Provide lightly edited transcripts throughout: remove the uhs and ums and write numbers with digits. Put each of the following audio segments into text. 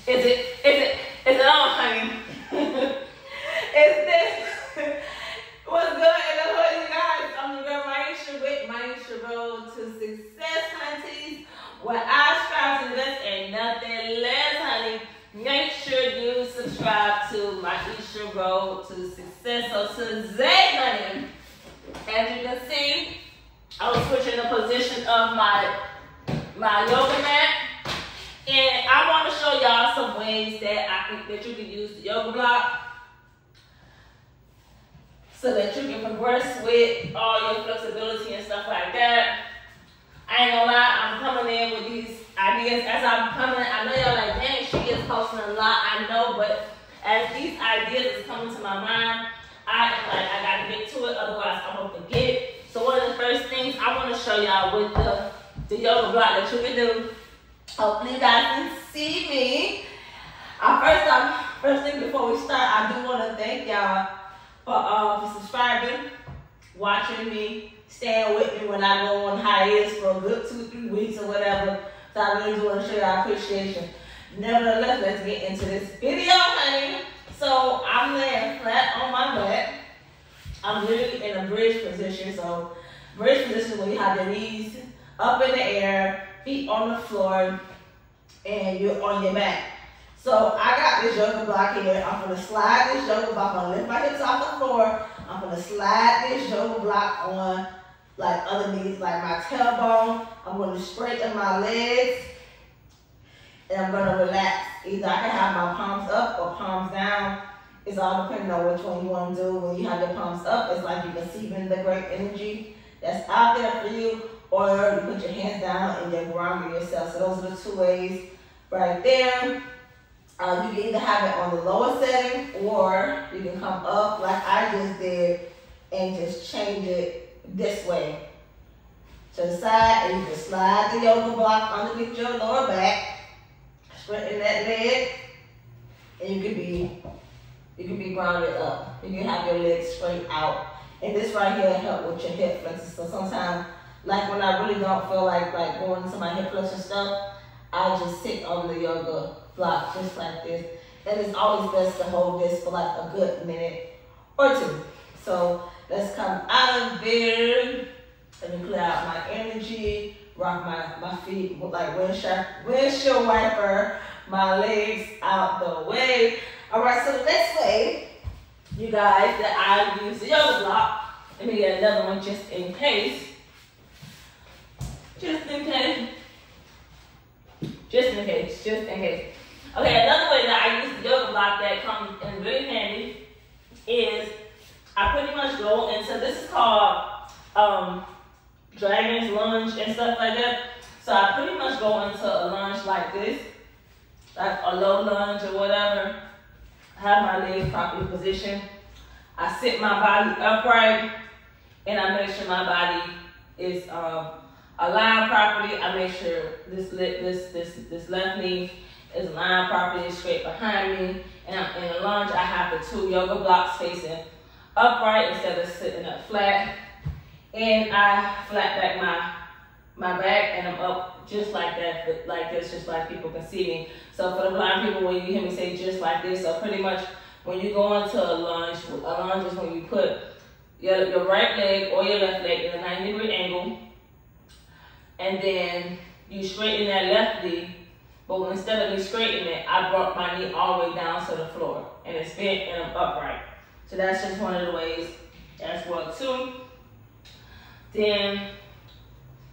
Is it on, honey? Is this what's good in the hood, you guys? I'm your girl Maisha with Maisha Road to Success, hunties. Where I strive to this and nothing less, honey. Make sure you subscribe to Maisha Road to Success. So today, honey, as you can see, I was switching the position of my yoga mat. And I want to show y'all some ways that you can use the yoga block so that you can progress with all your flexibility and stuff like that. I ain't gonna lie, I'm coming in with these ideas as I'm coming. I know y'all like, dang, she is posting a lot. I know, but as these ideas is coming to my mind, I gotta get to it, otherwise I'm gonna forget it. So one of the first things I want to show y'all with the yoga block that you can do. Hopefully you guys can see me. First thing before we start, I do want to thank y'all for subscribing, watching me, staying with me when I go on hiatus for a good 2-3 weeks or whatever. So I really do want to show y'all appreciation. Nevertheless, let's get into this video, honey. So I'm laying flat on my back. I'm literally in a bridge position. So bridge position where you have your knees up in the air, feet on the floor, and you're on your mat. So I got this yoga block here. I'm gonna slide this yoga block. I'm gonna lift my hips off the floor. I'm gonna slide this yoga block on like underneath like my tailbone. I'm gonna straighten my legs and I'm gonna relax. Either I can have my palms up or palms down. It's all depending on which one you want to do. When you have your palms up, it's like you're receiving the great energy that's out there for you. Or you put your hands down and you're grounding yourself. So those are the two ways right there. You can either have it on the lower setting or you can come up like I just did and just change it this way. To the side, and you can slide the yoga block underneath your lower back, straighten that leg, and you can be grounded up. You can have your legs straight out. And this right here help with your hip flexors. So sometimes, like when I really don't feel like going into my hip flexion stuff, I just sit on the yoga block just like this. And it's always best to hold this for like a good minute or two. So let's come out of there. Let me clear out my energy, rock my feet with like windshield wiper, my legs out the way. All right, so the next way, you guys, that I use the yoga block, let me get another one just in case. Just in case. Okay, another way that I use the yoga block that comes in really handy is I pretty much go into, this is called dragon's lunge and stuff like that. So I pretty much go into a lunge like this, like a low lunge or whatever. Have my legs properly positioned. I sit my body upright and I make sure my body is aligned properly. I make sure this left knee is aligned properly, straight behind me. And in a lunge, I have the two yoga blocks facing upright instead of sitting up flat. And I flat back my back and I'm up just like that, but like this, just like people can see me. So for the blind people, when you hear me say just like this, so pretty much when you go into a lunge is when you put your right leg or your left leg in a 90-degree angle, and then you straighten that left knee, but instead of me straightening it, I brought my knee all the way down to the floor, and it's bent and I'm upright. So that's just one of the ways as well too. Then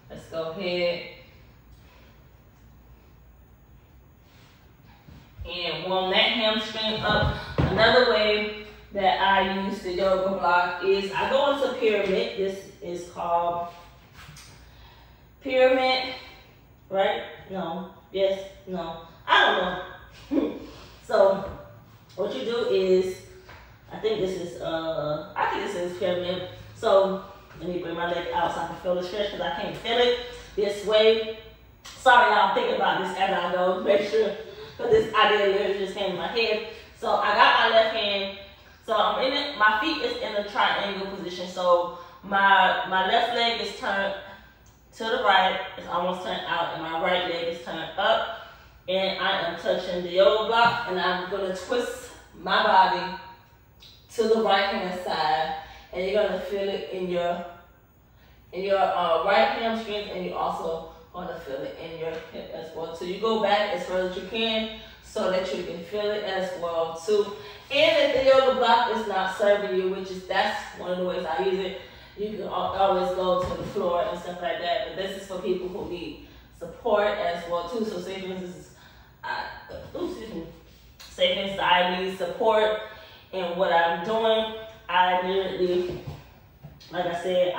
let's go ahead and warm that hamstring up. Another way that I use the yoga block is I go into pyramid. This is called pyramid, right? No, yes, no, I don't know. So what you do is, I think this is pyramid. So let me bring my leg out so I can feel the stretch because I can't feel it this way. Sorry, y'all, think about this as I go. Make sure, because this idea literally just came in my head. So I got my left hand. So I'm in it. My feet is in a triangle position. So my left leg is turned to the right. It's almost turned out, and my right leg is turned up. and I am touching the yoga block, and I'm gonna twist my body to the right hand side, and you're gonna feel it in your right hamstring, and you also gonna feel it in your hip as well. So you go back as far as you can so that you can feel it as well too. And if the yoga block is not serving you, that's one of the ways I use it, you can always go to the floor and stuff like that. But this is for people who need support as well too. So say for instance, say for instance, I need support in what I'm doing. I literally, like I said,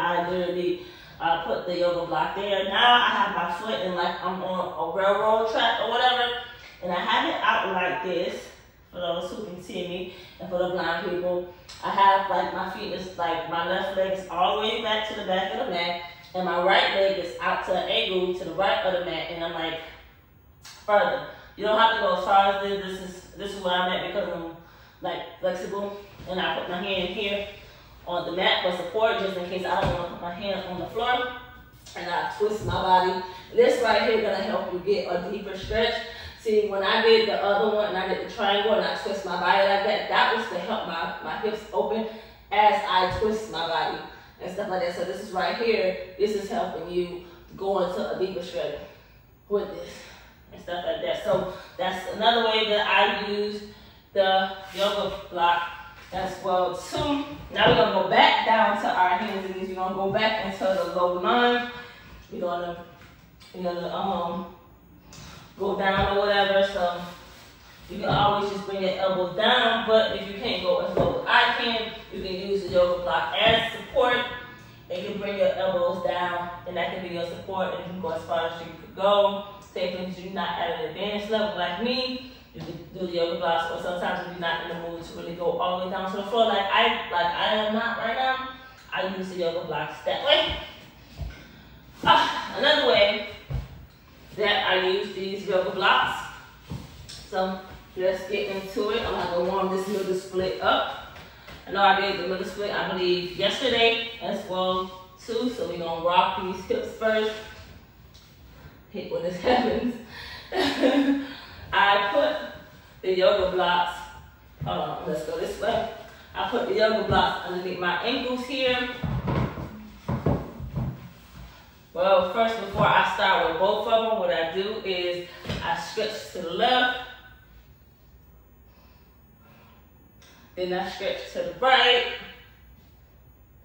put the yoga block there. Now I have my foot in like I'm on a railroad track or whatever, and I have it out like this for those who can see me, and for the blind people. I have like my feet is like my left leg is all the way back to the back of the mat, and my right leg is out to an angle to the right of the mat, and I'm like further. You don't have to go as far as this. This is where I'm at because I'm like flexible, and I put my hand here on the mat for support just in case I don't want to put my hand on the floor, and I twist my body. This right here is gonna help you get a deeper stretch. See, when I did the other one and I did the triangle and I twist my body like that, that was to help my hips open as I twist my body and stuff like that. So this is right here, this is helping you go into a deeper stretch with this and stuff like that. So that's another way that I use the yoga block as well too. Now we're gonna go back down to our hands and knees. We're gonna go back into the low lunge. We're gonna go down or whatever. So you can always just bring your elbows down, but if you can't go as low as I can, you can use the yoga block as support, and you can bring your elbows down, and that can be your support, and you can go as far as you could go. Say for instance, you're not at an advanced level like me, you can do the yoga blocks, or sometimes if you're not in the mood to really go all the way down to the floor like I am not right now, I use the yoga blocks that way. Another way that I use these yoga blocks. So let's get into it. I'm gonna warm this middle split up. I know I did the middle split, I believe, yesterday as well too. So we're gonna rock these hips first. Hate when this happens. I put the yoga blocks, hold on, let's go this way. I put the yoga blocks underneath my ankles here. Well, first, before I start with both of them, what I do is I stretch to the left, then I stretch to the right.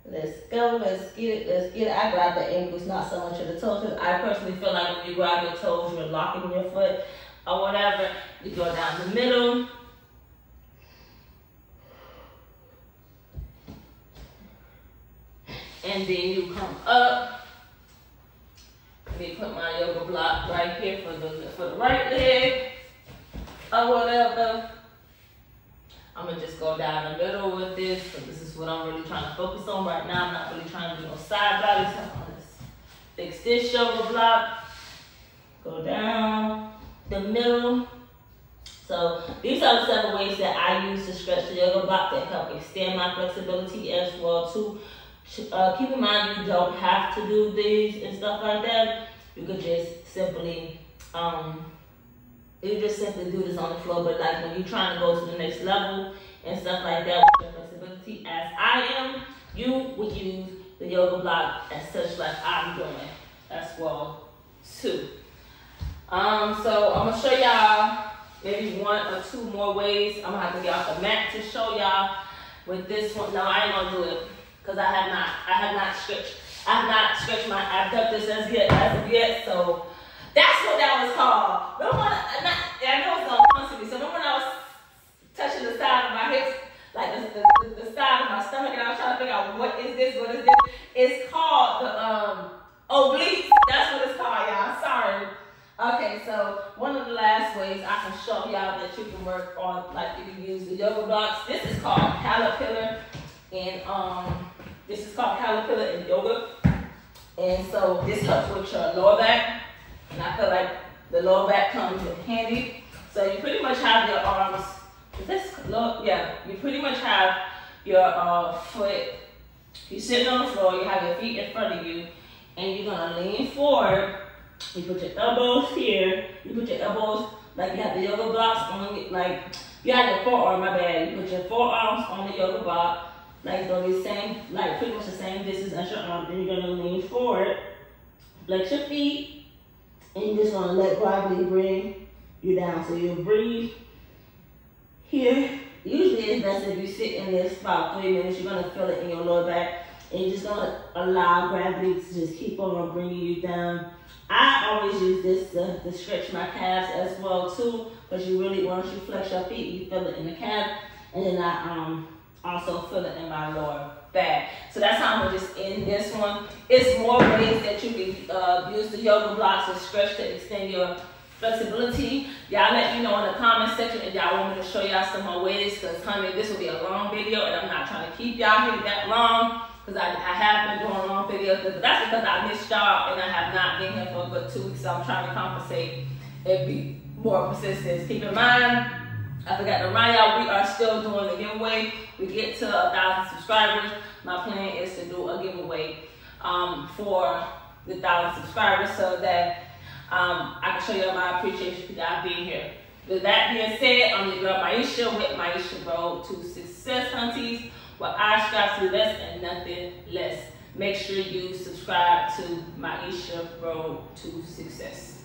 Let's go, let's get it. I grab the ankles, not so much of the toes, because I personally feel like when you grab your toes, you're locking your foot or whatever. You go down the middle. And then you come up. Let me put my yoga block right here for the right leg or whatever. I'm gonna just go down the middle with this, so this is what I'm really trying to focus on right now. I'm not really trying to do no side bodies. So I'm gonna fix this yoga block, go down the middle. So these are the 7 ways that I use to stretch the yoga block that help extend my flexibility as well too. Keep in mind, you don't have to do these and stuff like that. You could just simply, do this on the floor. But like when you're trying to go to the next level and stuff like that with your flexibility, as I am, you would use the yoga block as such, like I'm doing as well too. So I'm gonna show y'all maybe 1 or 2 more ways. I'm gonna have to get off the mat to show y'all with this one. No, I ain't gonna do it. Because I have not stretched my abductors as of yet, so that's what that was called. I know it's gonna come to me. So remember when I was touching the side of my hips, like the side of my stomach, and I was trying to figure out what is this? It's called the obliques. That's what it's called, y'all. Sorry. Okay, so one of the last ways I can show y'all that you can work on, like you can use the yoga blocks. This is called caterpillar, and this is called caterpillar in yoga. And so this helps with your lower back, and I feel like the lower back comes in handy. So you pretty much have your arms. You pretty much have your foot. You're sitting on the floor. You have your feet in front of you, and you're gonna lean forward. You put your elbows here. You put your elbows Like you have the yoga blocks on, like you have your forearm, my bad. You put your forearms on the yoga block. Like it's gonna be the same, like pretty much the same distance as your arm. Then you're gonna lean forward, flex your feet, and you're just gonna let gravity bring you down. So you'll breathe here. Usually it's best if you sit in this about 3 minutes. You're gonna feel it in your lower back. And you're just gonna allow gravity to just keep on bringing you down. I always use this to stretch my calves as well too, because you really, once you flex your feet, you feel it in the calf, and then I also feel it in my lower back. So that's how I'm gonna just end this one. It's more ways that you can use the yoga blocks to stretch to extend your flexibility. Y'all let me know in the comment section if y'all want me to show y'all some more ways, because honey, this will be a long video, and I'm not trying to keep y'all here that long. Because I have been doing long videos, but that's because I missed y'all and I have not been here for a good 2 weeks, so I'm trying to compensate and be more persistent. Keep in mind, I forgot to remind y'all, we are still doing the giveaway. We get to 1,000 subscribers. My plan is to do a giveaway for the 1,000 subscribers so that I can show you my appreciation for y'all being here. With that being said, I'm your girl Maisha with Maisha Road to Success, hunties. Well, I strive to do less and nothing less. Make sure you subscribe to Maisha Road to Success.